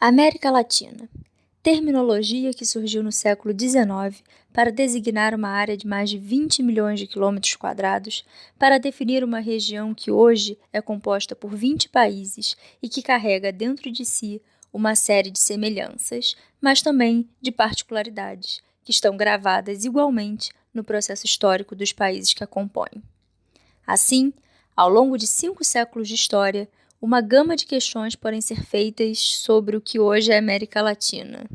América Latina. Terminologia que surgiu no século XIX para designar uma área de mais de 20 milhões de quilômetros quadrados, para definir uma região que hoje é composta por 20 países e que carrega dentro de si uma série de semelhanças, mas também de particularidades, que estão gravadas igualmente no processo histórico dos países que a compõem. Assim, ao longo de 5 séculos de história, uma gama de questões podem ser feitas sobre o que hoje é a América Latina.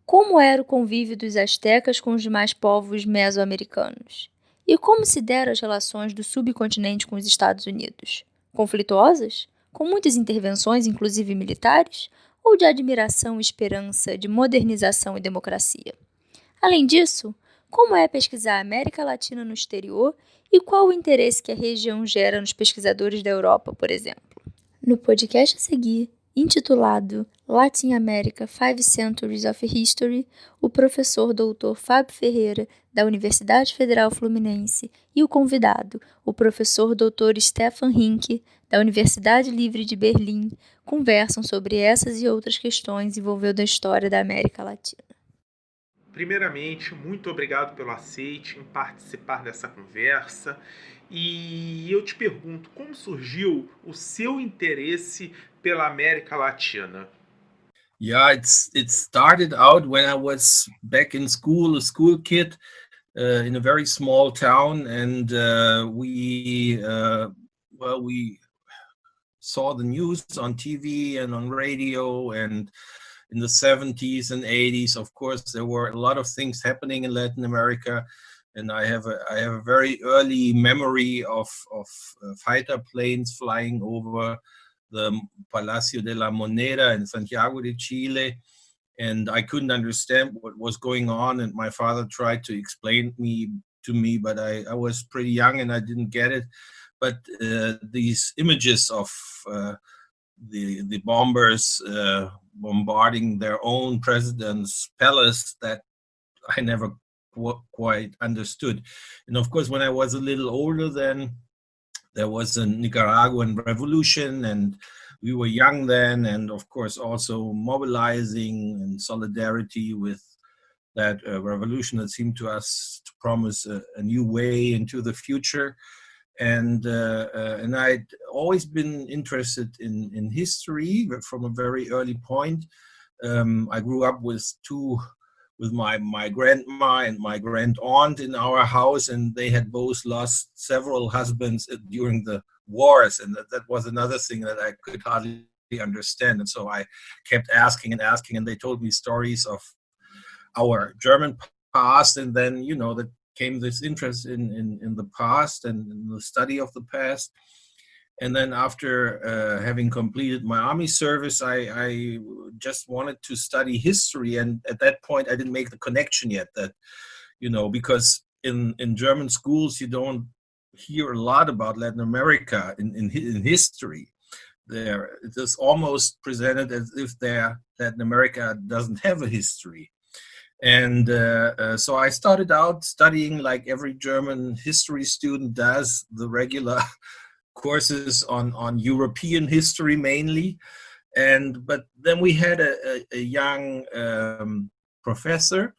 Como era o convívio dos astecas com os demais povos mesoamericanos? E como se deram as relações do subcontinente com os Estados Unidos? Conflituosas? Com muitas intervenções, inclusive militares? Ou de admiração e esperança de modernização e democracia? Além disso, como é pesquisar a América Latina no exterior e qual o interesse que a região gera nos pesquisadores da Europa, por exemplo? No podcast a seguir, intitulado Latin America 5 Centuries of History, o professor Dr. Fábio Ferreira, da Universidade Federal Fluminense, e o convidado, o professor Dr. Stefan Rinke, da Universidade Livre de Berlim, conversam sobre essas e outras questões envolvendo a história da América Latina. Primeiramente, muito obrigado pelo aceite em participar dessa conversa. E eu te pergunto, como surgiu o seu interesse pela América Latina? Yeah, it started out when I was back in school, a school kid in a very small town, and we saw the news on TV and on radio, and in the 70s and 80s, of course, there were a lot of things happening in Latin America. And I have a very early memory of fighter planes flying over the Palacio de la Moneda in Santiago de Chile. And I couldn't understand what was going on. And my father tried to explain to me, but I was pretty young and I didn't get it. But these images of the bombers bombarding their own president's palace, that I never quite understood. And of course, when I was a little older, then there was a Nicaraguan revolution, and we were young then, and of course also mobilizing in solidarity with that revolution that seemed to us to promise a new way into the future. And I'd always been interested in history from a very early point. I grew up with my grandma and my grand aunt in our house, and they had both lost several husbands during the wars, and that was another thing that I could hardly understand. And so I kept asking, and they told me stories of our German past, and then that came this interest in the past and in the study of the past. And then after having completed my army service, I just wanted to study history. And at that point, I didn't make the connection yet that, because in German schools, you don't hear a lot about Latin America in history. There, it is almost presented as if Latin America doesn't have a history. And so I started out studying, like every German history student does, the regular courses on European history mainly. But then we had a young professor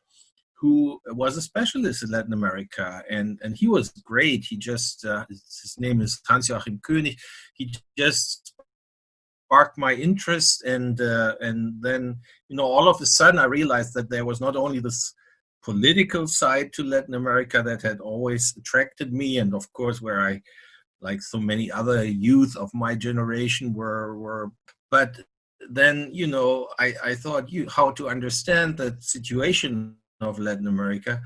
who was a specialist in Latin America, and he was great. He just his name is Hans-Joachim König. He just sparked my interest, and then all of a sudden I realized that there was not only this political side to Latin America that had always attracted me, and of course where I, like so many other youth of my generation, were but then I thought how to understand the situation of Latin America,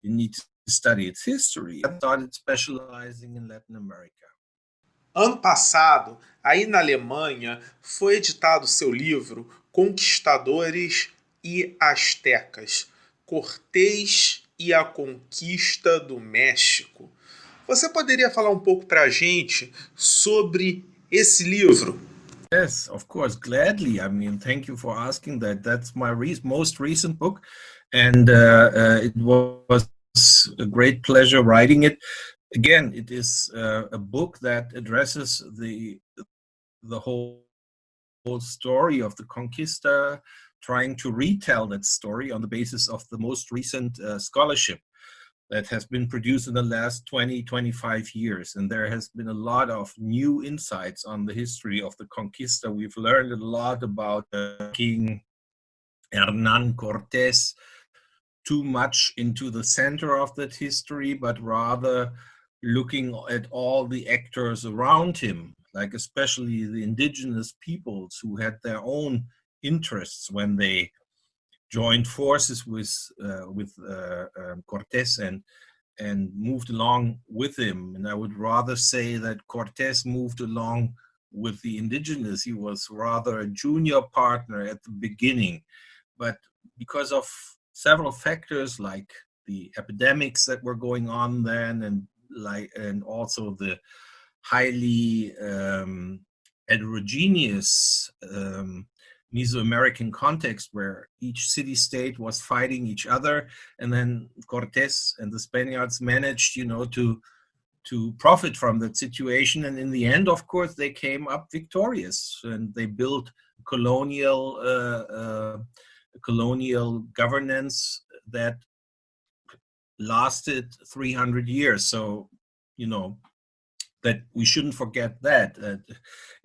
you need to study its history. I started specializing in Latin America. Ano passado, aí na Alemanha, foi editado seu livro Conquistadores e Astecas, Cortés e a Conquista do México. Você poderia falar um pouco para a gente sobre esse livro? Yes, of course, gladly. I mean, thank you for asking that. That's my most recent book, and it was a great pleasure writing it. Again, it is a book that addresses the whole whole story of the conquista, trying to retell that story on the basis of the most recent scholarship that has been produced in the last 20, 25 years. And there has been a lot of new insights on the history of the conquista. We've learned a lot about King Hernán Cortés too much into the center of that history, but rather looking at all the actors around him, like especially the indigenous peoples who had their own interests when they joined forces with Cortés and moved along with him. And I would rather say that Cortés moved along with the indigenous. He was rather a junior partner at the beginning, but because of several factors like the epidemics that were going on then, and also the highly heterogeneous Mesoamerican context where each city-state was fighting each other, and then Cortés and the Spaniards managed, to profit from that situation. And in the end, of course, they came up victorious, and they built colonial governance that lasted 300 years. So, that we shouldn't forget that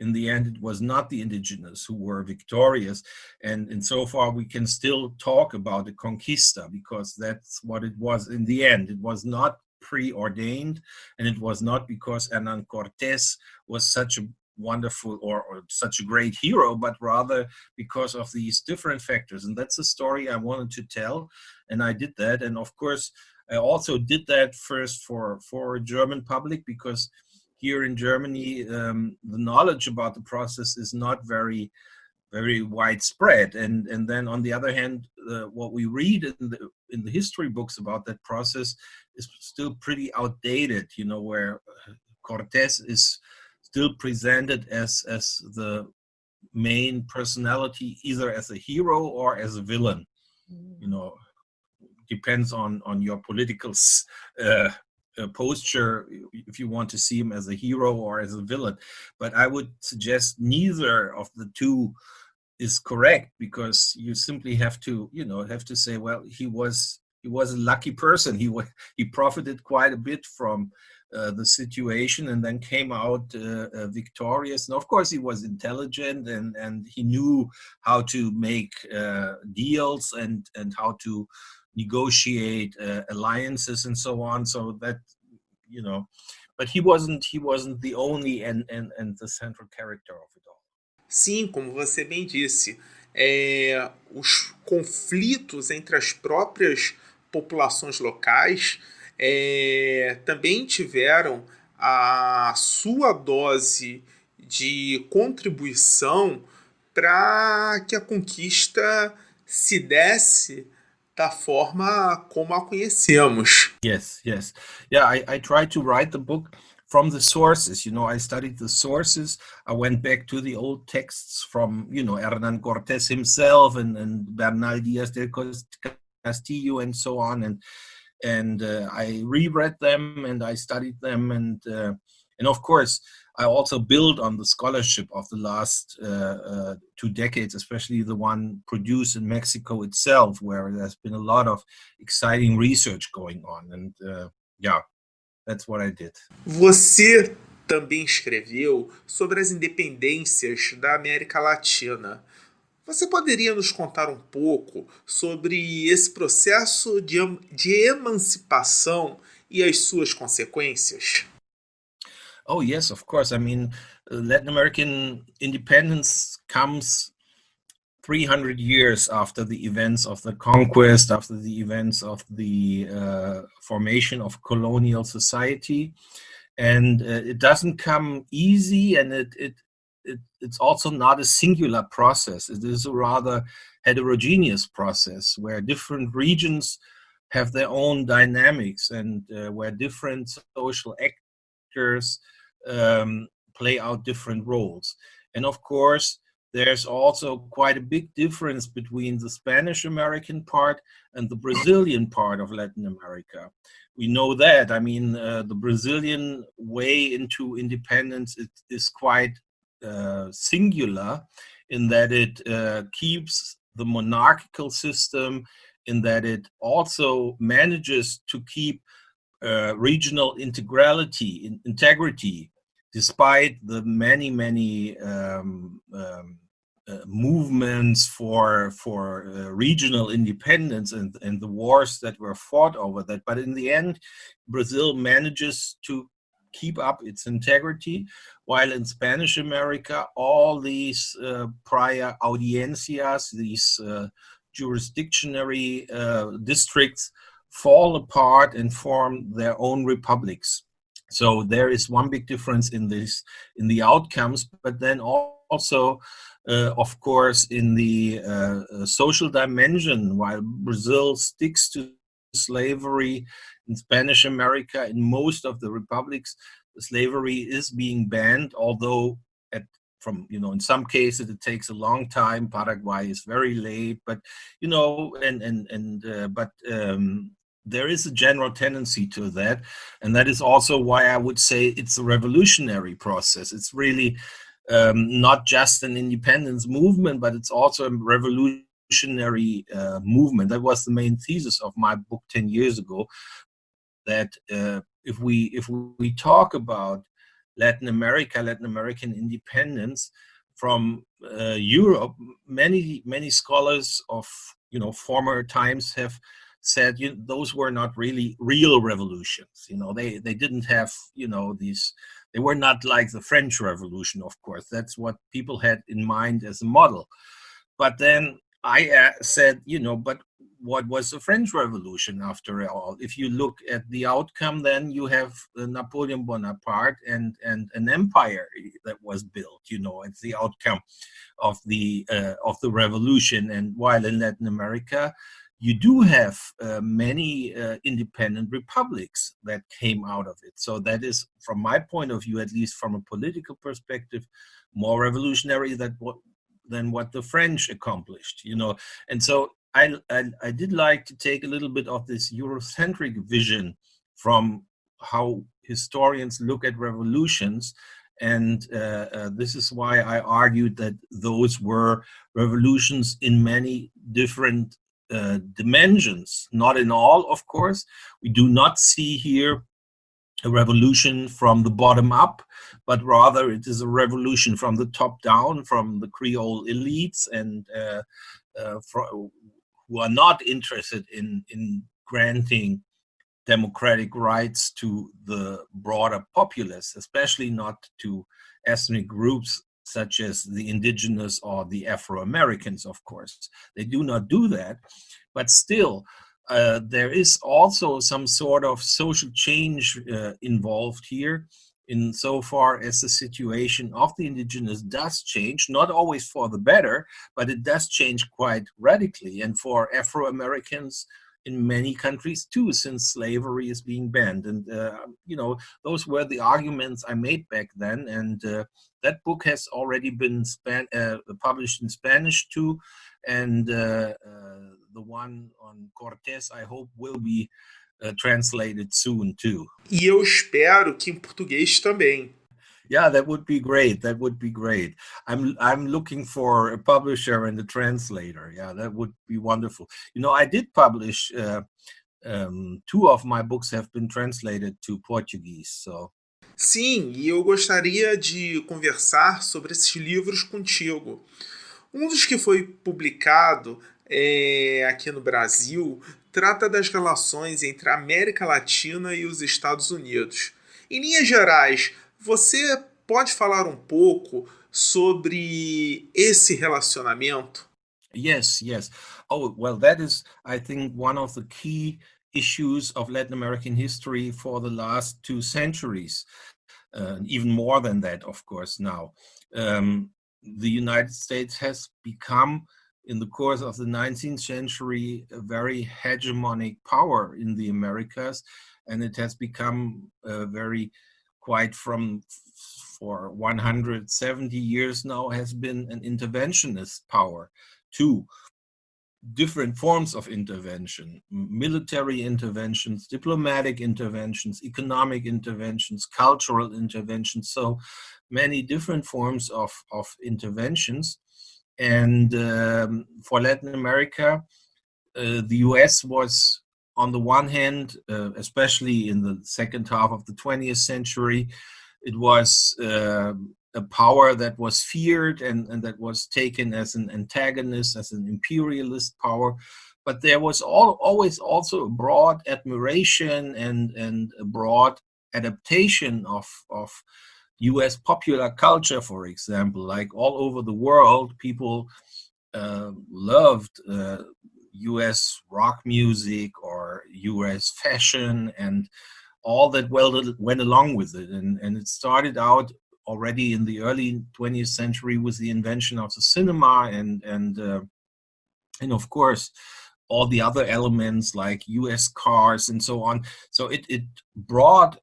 in the end, it was not the indigenous who were victorious. And insofar, we can still talk about the conquista, because that's what it was in the end. It was not preordained, and it was not because Hernán Cortés was such a wonderful or such a great hero, but rather because of these different factors. And that's the story I wanted to tell, and I did that. And of course, I also did that first for a German public, because here in Germany, the knowledge about the process is not very, very widespread. And then on the other hand, what we read in the history books about that process is still pretty outdated, where Cortés is still presented as the main personality, either as a hero or as a villain. Depends on your political posture, if you want to see him as a hero or as a villain. But I would suggest neither of the two is correct, because you simply have to say, well, he was a lucky person. He profited quite a bit from the situation, and then came out victorious. And of course, he was intelligent, and he knew how to make deals and how to negotiate alliances and so on. So that, but he wasn't the only and the central character of it all. Sim, como você bem disse, os conflitos entre as próprias populações locais também tiveram a sua dose de contribuição para que a conquista se desse da forma como a conhecemos. Yes. Yeah, I tried to write the book from the sources. I studied the sources. I went back to the old texts from, Hernán Cortés himself and Bernal Díaz del Castillo and so on. And I reread them and I studied them. And of course, I also built on the scholarship of the last 2 decades, especially the one produced in Mexico itself, where there's been a lot of exciting research going on. And that's what I did. Você também escreveu sobre as independências da América Latina. Você poderia nos contar um pouco sobre esse processo de emancipação e as suas consequências? Oh, yes, of course. I mean, Latin American independence comes 300 years after the events of the conquest, after the events of the formation of colonial society. And it doesn't come easy, and it's also not a singular process. It is a rather heterogeneous process where different regions have their own dynamics, and where different social actors play out different roles. And of course, there's also quite a big difference between the Spanish American part and the Brazilian part of Latin America. We know that. I mean, the Brazilian way into independence is quite singular, in that it keeps the monarchical system, in that it also manages to keep regional integrity, despite the many movements for regional independence and the wars that were fought over that. But in the end, Brazil manages to keep up its integrity, while in Spanish America, all these prior audiencias, these jurisdictionary districts, fall apart and form their own republics. So there is one big difference in the outcomes, but then also, of course, in the social dimension. While Brazil sticks to slavery, in Spanish America, in most of the republics, slavery is being banned, although in some cases it takes a long time. Paraguay is very late, but there is a general tendency to that, and that is also why I would say it's a revolutionary process. It's really not just an independence movement, but it's also a revolutionary movement. That was the main thesis of my book 10 years ago, that if we talk about Latin American independence from Europe, many scholars of former times have said those were not really real revolutions. They didn't have these. They were not like the French Revolution, of course. That's what people had in mind as a model. But then I said, but what was the French Revolution after all? If you look at the outcome, then you have Napoleon Bonaparte and an empire that was built. It's the outcome of the revolution. And while in Latin America, you do have many independent republics that came out of it. So that is, from my point of view, at least from a political perspective, more revolutionary than what the French accomplished. And so I did like to take a little bit of this Eurocentric vision from how historians look at revolutions. And this is why I argued that those were revolutions in many different dimensions, not in all, of course. We do not see here a revolution from the bottom up, but rather it is a revolution from the top down, from the Creole elites and who are not interested in granting democratic rights to the broader populace, especially not to ethnic groups such as the indigenous or the Afro-Americans, of course. They do not do that, but still, there is also some sort of social change involved here, insofar as the situation of the indigenous does change, not always for the better, but it does change quite radically. And for Afro-Americans in many countries too, since slavery is being banned. And, those were the arguments I made back then. And that book has already been published in Spanish too. And the one on Cortés, I hope, will be translated soon too. E eu espero que em português também. Yeah, that would be great. That would be great. I'm looking for a publisher and a translator. Yeah, that would be wonderful. I did publish 2 of my books have been translated to Portuguese. So. Sim, e eu gostaria de conversar sobre esses livros contigo. Um dos que foi publicado aqui no Brasil trata das relações entre a América Latina e os Estados Unidos. Em linhas gerais, você pode falar um pouco sobre esse relacionamento? Yes. Oh, well, that is, I think, one of the key issues of Latin American history for the last 2 centuries. Even more than that, of course, now. The United States has become, in the course of the 19th century, a very hegemonic power in the Americas, and it has become for 170 years now, has been an interventionist power too. different forms of intervention: military interventions, diplomatic interventions, economic interventions, cultural interventions. So many different forms of interventions. And for Latin America, the US was, on the one hand, especially in the second half of the 20th century, it was a power that was feared and that was taken as an antagonist, as an imperialist power. But there was always also a broad admiration and a broad adaptation of US popular culture, for example. Like all over the world, people loved US rock music or US fashion and all that went along with it. And it started out already in the early 20th century with the invention of the cinema and of course all the other elements like US cars and so on. So it brought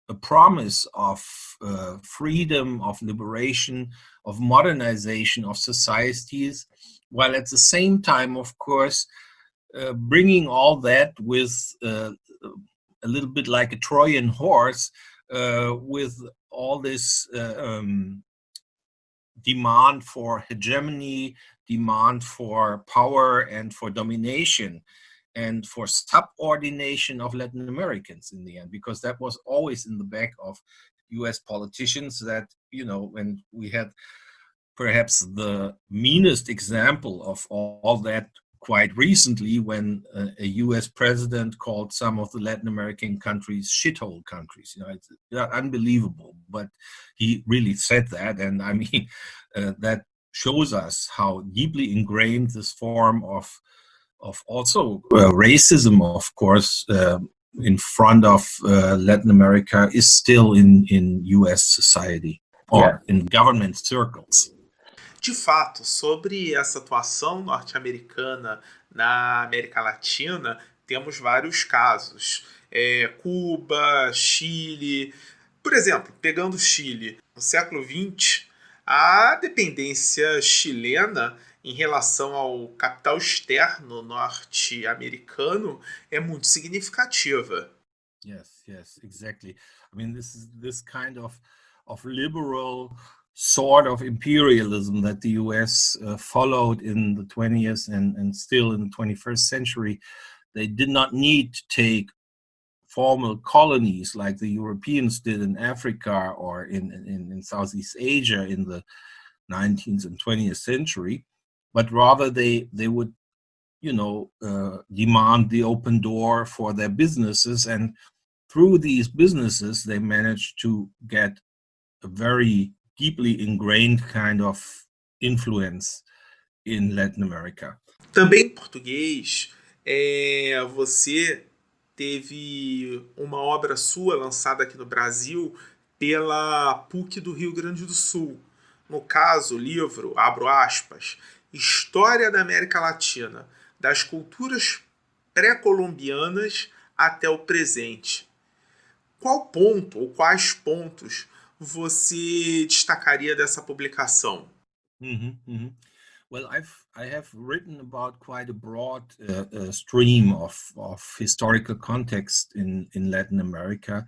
a promise of freedom, of liberation, of modernization of societies, while at the same time, of course, bringing all that with a little bit like a Trojan horse, with all this demand for hegemony, demand for power and for domination, and for subordination of Latin Americans in the end, because that was always in the back of US politicians that, when we had perhaps the meanest example of all that quite recently when a US president called some of the Latin American countries shithole countries. It's unbelievable, but he really said that. And I mean, that shows us how deeply ingrained this form of also racism, of course, in front of Latin America is still in US society or in government circles. De fato, sobre essa atuação norte-americana na América Latina, temos vários casos. Cuba, Chile. Por exemplo, pegando o Chile, no século XX, a dependência chilena em relação ao capital externo norte-americano é muito significativa. Yes, exactly. I mean, this kind of liberal sort of imperialism that the US followed in the 20th and still in the 21st century. They did not need to take formal colonies like the Europeans did in Africa or in Southeast Asia in the 19th and 20th century, but rather they would, demand the open door for their businesses, and through these businesses they managed to get a very deeply ingrained kind of influence in Latin America. Também em português, você teve uma obra sua lançada aqui no Brasil pela PUC do Rio Grande do Sul. No caso, o livro, abro aspas, História da América Latina, das culturas pré-colombianas até o presente. Qual ponto ou quais pontos você destacaria dessa publicação? Well, I have written about quite a broad stream of historical context in Latin America,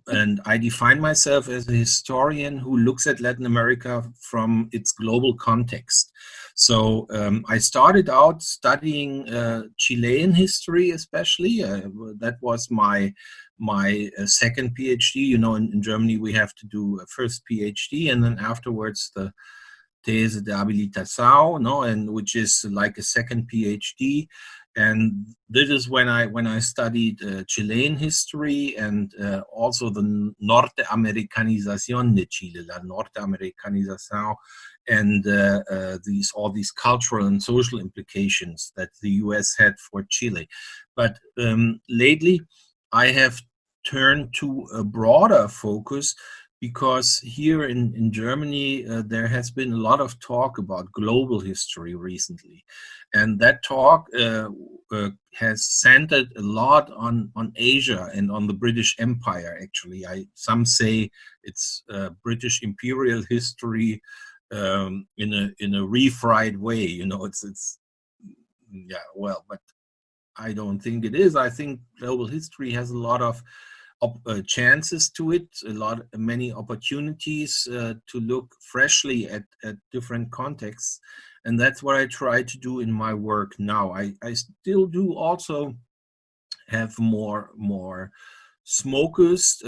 and I define myself as a historian who looks at Latin America from its global context. So I started out studying Chilean history, especially. That was my second PhD. In Germany we have to do a first PhD and then afterwards the These de habilitação, and which is like a second PhD. And this is when I studied Chilean history and also the norte-americanización de Chile, la norte-americanización, and all these cultural and social implications that the US had for Chile. But lately, I have turned to a broader focus, because here in Germany, there has been a lot of talk about global history recently. And that talk has centered a lot on Asia and on the British Empire, actually. Some say it's British imperial history. in a refried way. It's yeah, well, but I don't think it is. I think global history has a lot of chances to it, many opportunities to look freshly at different contexts, and that's what I try to do in my work now. I still do also have more focused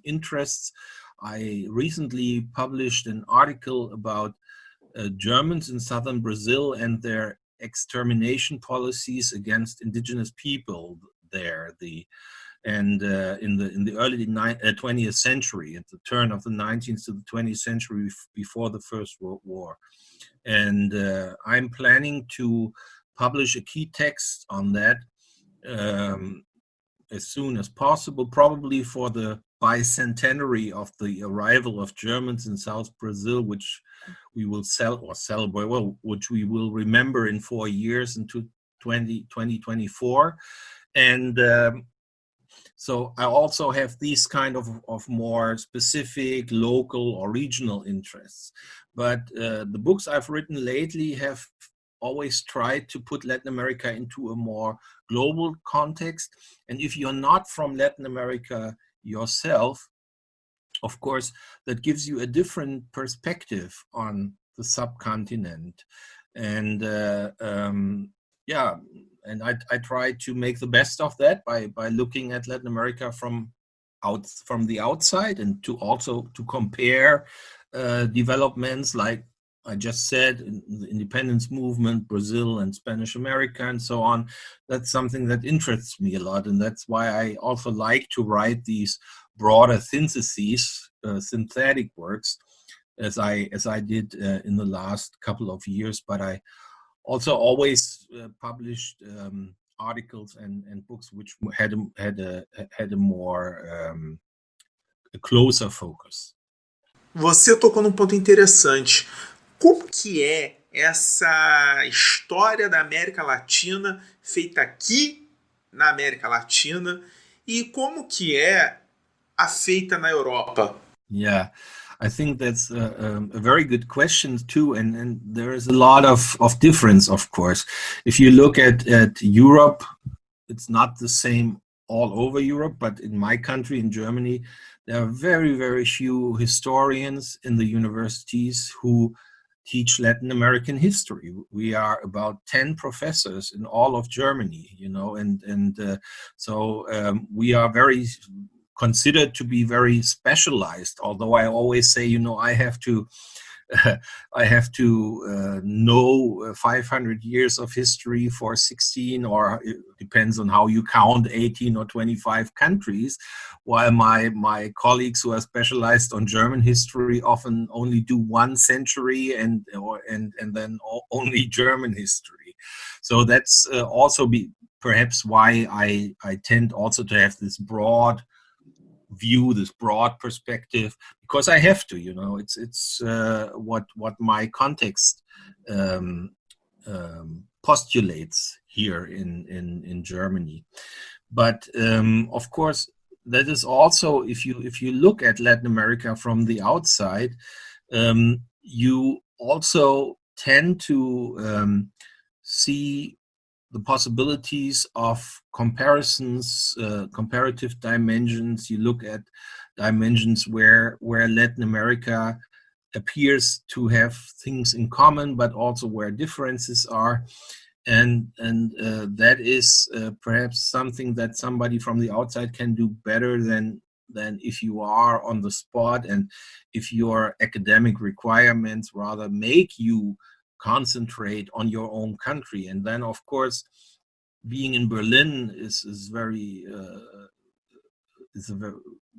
interests. I recently published an article about Germans in southern Brazil and their extermination policies against indigenous people there. In the early 20th century, at the turn of the 19th to the 20th century, before the First World War. And I'm planning to publish a key text on that as soon as possible, probably for the bicentenary of the arrival of Germans in South Brazil, which we will celebrate, well, which we will remember in 4 years, into 2024. And so I also have these kind of more specific local or regional interests. But the books I've written lately have always tried to put Latin America into a more global context. And if you're not from Latin America yourself, of course, that gives you a different perspective on the subcontinent. And yeah, and I try to make the best of that by looking at Latin America from the outside, and to also to compare developments like I just said, in the independence movement, Brazil and Spanish America and so on. That's something that interests me a lot, and that's why I also like to write these broader syntheses, synthetic works, as I did in the last couple of years. But I also always published articles and books which had a more a closer focus. Você tocou num ponto interessante. Como que é essa história da América Latina feita aqui na América Latina e como que é a feita na Europa? Yeah, I think that's a very good question too, and there is a lot of difference, of course. If you look at Europe, it's not the same all over Europe, but in my country, in Germany, there are very, very few historians in the universities who teach Latin American history. We are about 10 professors in all of Germany, so we are very considered to be very specialized. Although I always say, I have to know 500 years of history for 16, or it depends on how you count, 18 or 25 countries, while my colleagues who are specialized on German history often only do 1 century and then only German history. So that's also perhaps why I tend also to have this broad view, this broad perspective, because I have to, it's what my context postulates here in Germany. But of course, that is also, if you look at Latin America from the outside, you also tend to see the possibilities of comparisons, comparative dimensions. You look at dimensions where Latin America appears to have things in common, but also where differences are. And that is perhaps something that somebody from the outside can do better than if you are on the spot, and if your academic requirements rather make you concentrate on your own country. And then, of course, being in Berlin is a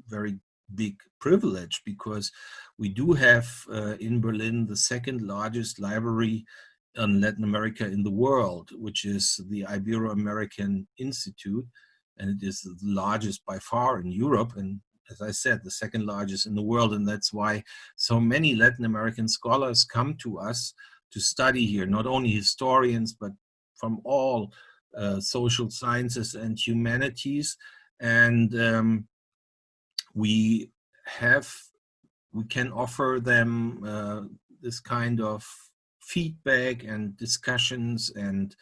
very big privilege, because we do have in Berlin the second largest library on Latin America in the world, which is the Ibero-American Institute, and it is the largest by far in Europe, and as I said, the second largest in the world. And that's why so many Latin American scholars come to us to study here, not only historians, but from all social sciences and humanities. And we we can offer them this kind of feedback and discussions and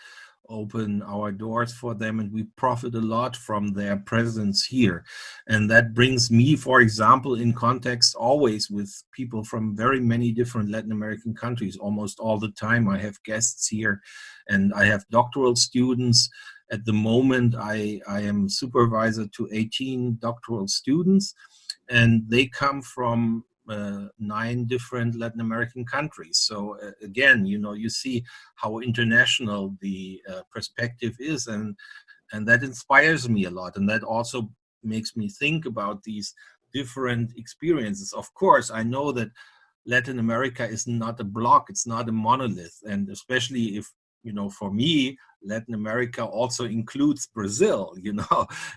open our doors for them, and we profit a lot from their presence here. And that brings me, for example, in context always with people from very many different Latin American countries. Almost all the time I have guests here, and I have doctoral students. At the moment I am supervisor to 18 doctoral students, and they come from 9 different Latin American countries. So again, you see how international the perspective is, and that inspires me a lot, and that also makes me think about these different experiences. Of course, I know that Latin America is not a block, it's not a monolith, and especially if, for me, Latin America also includes Brazil,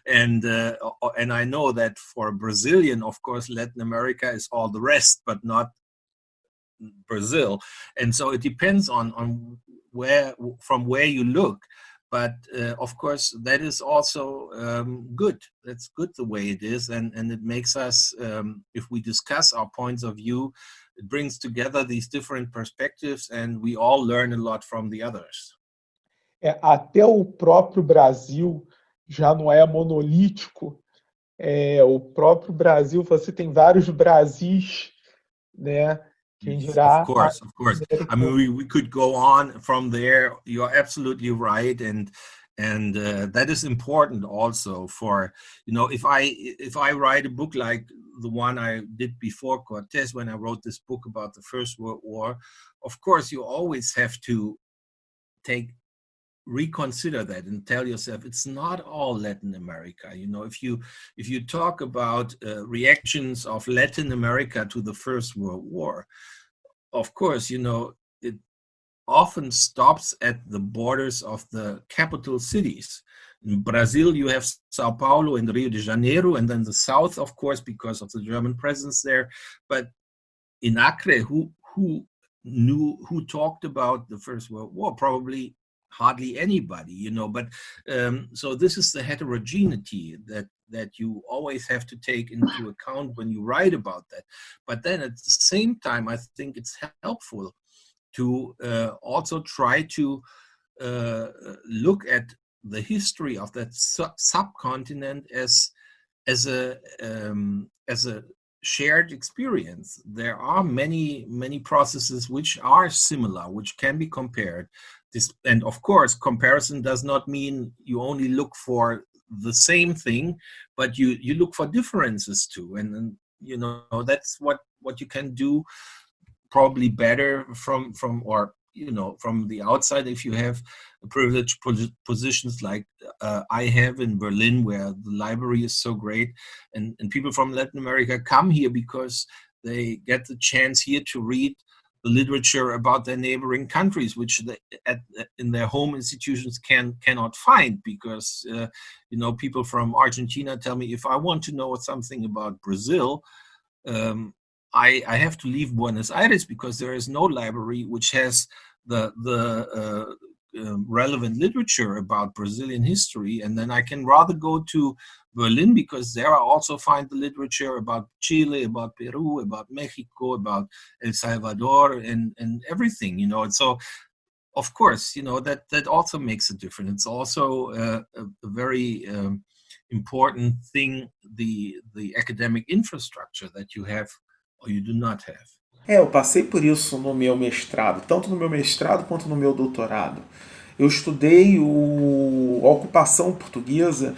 and I know that for a Brazilian, of course, Latin America is all the rest, but not Brazil. And so it depends on from where you look. But of course, that is also good. That's good the way it is, and it makes us, if we discuss our points of view, it brings together these different perspectives, and we all learn a lot from the others. Até o próprio Brasil já não é monolítico. O próprio Brasil, você tem vários Brasis, né? Quem dirá, of course. I mean, we could go on from there. You're absolutely right, and that is important also for, if I write a book like the one I did before Cortés, when I wrote this book about the First World War, of course you always have to reconsider that and tell yourself it's not all Latin America. If you talk about reactions of Latin America to the First World War, of course, it often stops at the borders of the capital cities. In Brazil, you have Sao Paulo and Rio de Janeiro, and then the south, of course, because of the German presence there. But in Acre, who talked about the First World War? Probably hardly anybody, but so this is the heterogeneity that you always have to take into account when you write about that. But then at the same time, I think it's helpful to also try to look at the history of that subcontinent as a shared experience. There are many processes which are similar, which can be compared. And of course, comparison does not mean you only look for the same thing, but you look for differences too. And that's what you can do probably better from the outside, if you have privileged positions like I have in Berlin, where the library is so great, and people from Latin America come here because they get the chance here to read the literature about their neighboring countries, which in their home institutions cannot find, because people from Argentina tell me, if I want to know something about Brazil, I have to leave Buenos Aires, because there is no library which has the relevant literature about Brazilian history, and then I can rather go to Berlin, because there I also find the literature about Chile, about Peru, about Mexico, about El Salvador, and everything, And so, of course, that also makes a difference. It's also a very important thing, the academic infrastructure that you have or you do not have. Eu passei por isso no meu mestrado, tanto no meu mestrado quanto no meu doutorado. Eu estudei a ocupação portuguesa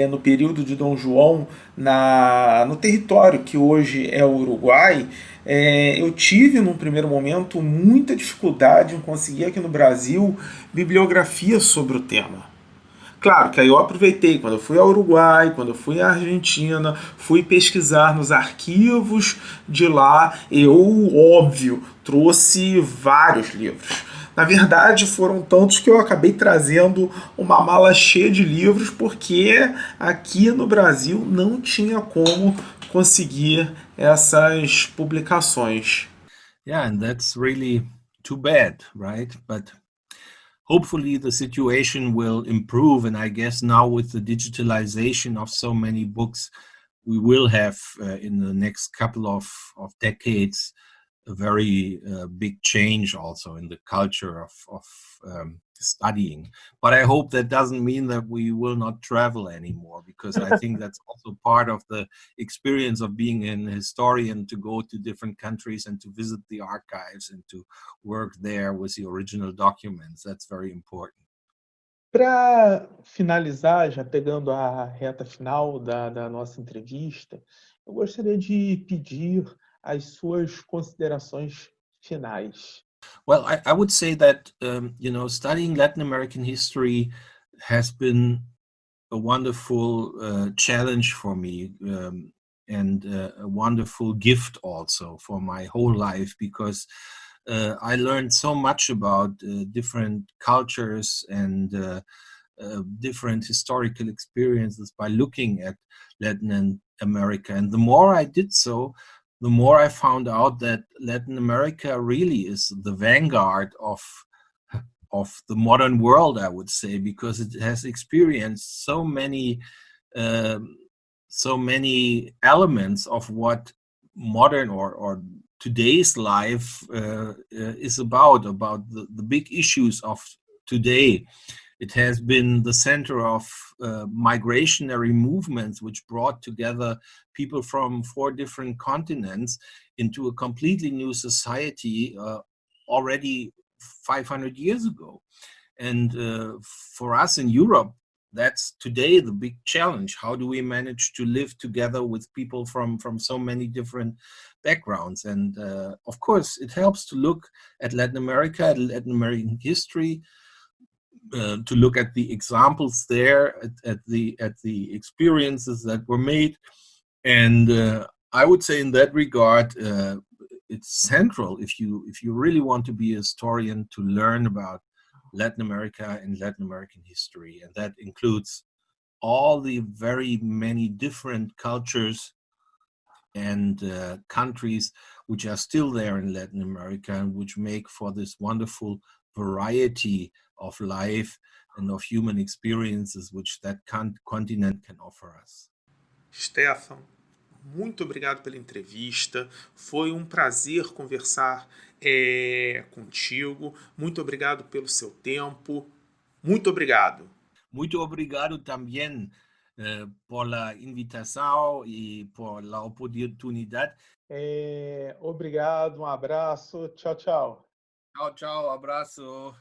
no período de Dom João no território que hoje é o Uruguai. Eu tive, num primeiro momento, muita dificuldade em conseguir aqui no Brasil bibliografia sobre o tema. Claro que aí eu aproveitei, quando eu fui ao Uruguai, quando eu fui à Argentina, fui pesquisar nos arquivos de lá. Eu, óbvio, trouxe vários livros. Na verdade, foram tantos que eu acabei trazendo uma mala cheia de livros, porque aqui no Brasil não tinha como conseguir essas publicações. Yeah, and that's really too bad, right? But hopefully the situation will improve, and I guess now with the digitalization of so many books, we will have in the next couple of decades a very big change also in the culture of studying. But I hope that doesn't mean that we will not travel anymore, because I think that's also part of the experience of being an historian, to go to different countries and to visit the archives and to work there with the original documents. That's very important. Para finalizar, já pegando a reta final da nossa entrevista, eu gostaria de pedir as suas considerações finais. Well, I would say that, studying Latin American history has been a wonderful challenge for me, and a wonderful gift also for my whole life, because I learned so much about different cultures and different historical experiences by looking at Latin America. And the more I did so, the more I found out that Latin America really is the vanguard of the modern world, I would say, because it has experienced so many elements of what modern or today's life is about the big issues of today. It has been the center of migrationary movements, which brought together people from 4 different continents into a completely new society already 500 years ago. And for us in Europe, that's today the big challenge. How do we manage to live together with people from so many different backgrounds? And of course, it helps to look at Latin America, at Latin American history, to look at the examples there, at the experiences that were made. And I would say in that regard, it's central, if you really want to be a historian, to learn about Latin America and Latin American history. And that includes all the very many different cultures and countries which are still there in Latin America, and which make for this wonderful variety of life and of human experiences which that continent can offer us. Stefan, muito obrigado pela entrevista. Foi um prazer conversar contigo. Muito obrigado pelo seu tempo. Muito obrigado. Muito obrigado também por la invitação e por la oportunidade. Obrigado, um abraço, tchau, tchau. Tchau, tchau, abraço.